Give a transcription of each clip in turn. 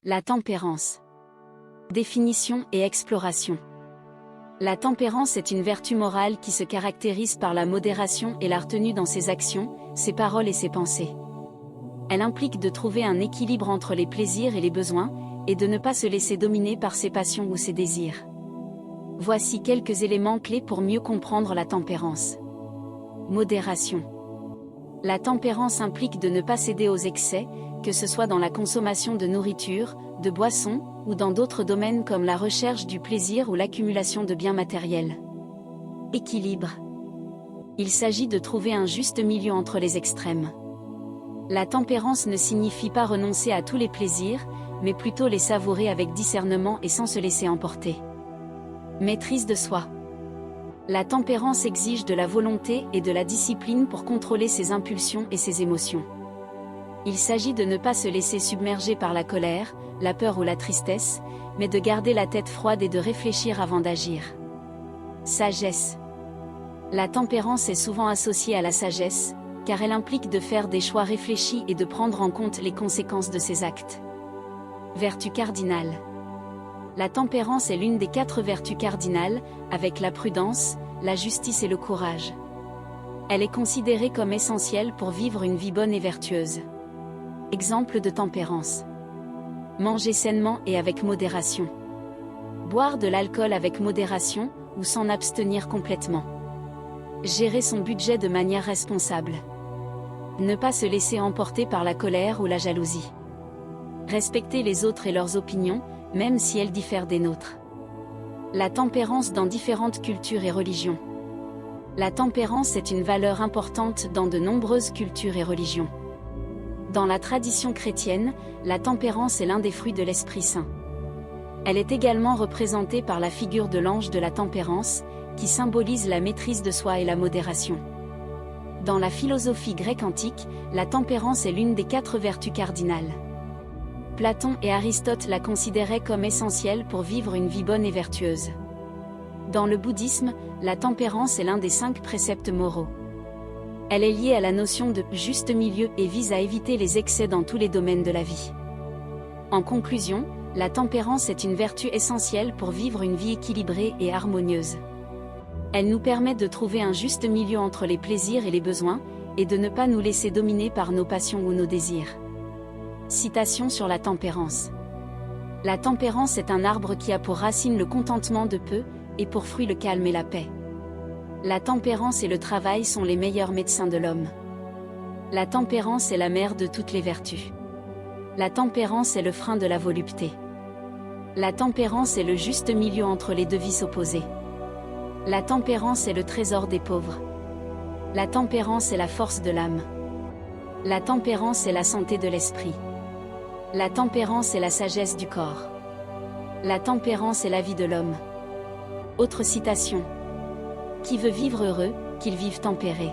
La tempérance. Définition et exploration. La tempérance est une vertu morale qui se caractérise par la modération et la retenue dans ses actions, ses paroles et ses pensées. Elle implique de trouver un équilibre entre les plaisirs et les besoins, et de ne pas se laisser dominer par ses passions ou ses désirs. Voici quelques éléments clés pour mieux comprendre la tempérance. Modération. La tempérance implique de ne pas céder aux excès, que ce soit dans la consommation de nourriture, de boissons, ou dans d'autres domaines comme la recherche du plaisir ou l'accumulation de biens matériels. Équilibre. Il s'agit de trouver un juste milieu entre les extrêmes. La tempérance ne signifie pas renoncer à tous les plaisirs, mais plutôt les savourer avec discernement et sans se laisser emporter. Maîtrise de soi. La tempérance exige de la volonté et de la discipline pour contrôler ses impulsions et ses émotions. Il s'agit de ne pas se laisser submerger par la colère, la peur ou la tristesse, mais de garder la tête froide et de réfléchir avant d'agir. Sagesse. La tempérance est souvent associée à la sagesse, car elle implique de faire des choix réfléchis et de prendre en compte les conséquences de ses actes. Vertu cardinale. La tempérance est l'une des 4 vertus cardinales, avec la prudence, la justice et le courage. Elle est considérée comme essentielle pour vivre une vie bonne et vertueuse. Exemple de tempérance. Manger sainement et avec modération. Boire de l'alcool avec modération, ou s'en abstenir complètement. Gérer son budget de manière responsable. Ne pas se laisser emporter par la colère ou la jalousie. Respecter les autres et leurs opinions, même si elles diffèrent des nôtres. La tempérance dans différentes cultures et religions. La tempérance est une valeur importante dans de nombreuses cultures et religions. Dans la tradition chrétienne, la tempérance est l'un des fruits de l'Esprit Saint. Elle est également représentée par la figure de l'ange de la tempérance, qui symbolise la maîtrise de soi et la modération. Dans la philosophie grecque antique, la tempérance est l'une des 4 vertus cardinales. Platon et Aristote la considéraient comme essentielle pour vivre une vie bonne et vertueuse. Dans le bouddhisme, la tempérance est l'un des 5 préceptes moraux. Elle est liée à la notion de juste milieu et vise à éviter les excès dans tous les domaines de la vie. En conclusion, la tempérance est une vertu essentielle pour vivre une vie équilibrée et harmonieuse. Elle nous permet de trouver un juste milieu entre les plaisirs et les besoins, et de ne pas nous laisser dominer par nos passions ou nos désirs. Citation sur la tempérance. La tempérance est un arbre qui a pour racine le contentement de peu, et pour fruit le calme et la paix. La tempérance et le travail sont les meilleurs médecins de l'homme. La tempérance est la mère de toutes les vertus. La tempérance est le frein de la volupté. La tempérance est le juste milieu entre les 2 vices opposés. La tempérance est le trésor des pauvres. La tempérance est la force de l'âme. La tempérance est la santé de l'esprit. La tempérance est la sagesse du corps. La tempérance est la vie de l'homme. Autre citation. Qui veut vivre heureux, qu'il vive tempéré.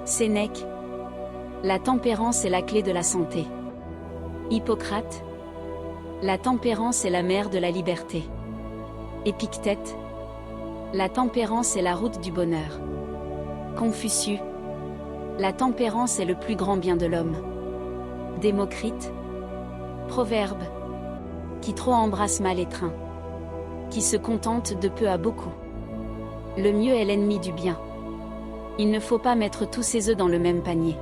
Sénèque. La tempérance est la clé de la santé. Hippocrate. La tempérance est la mère de la liberté. Épictète. La tempérance est la route du bonheur. Confucius. La tempérance est le plus grand bien de l'homme. Démocrite. Proverbe. Qui trop embrasse mal étreint. Qui se contente de peu a beaucoup. Le mieux est l'ennemi du bien. Il ne faut pas mettre tous ses œufs dans le même panier.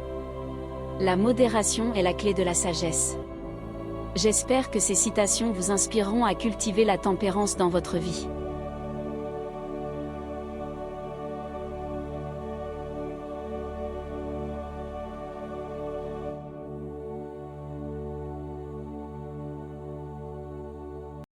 La modération est la clé de la sagesse. J'espère que ces citations vous inspireront à cultiver la tempérance dans votre vie.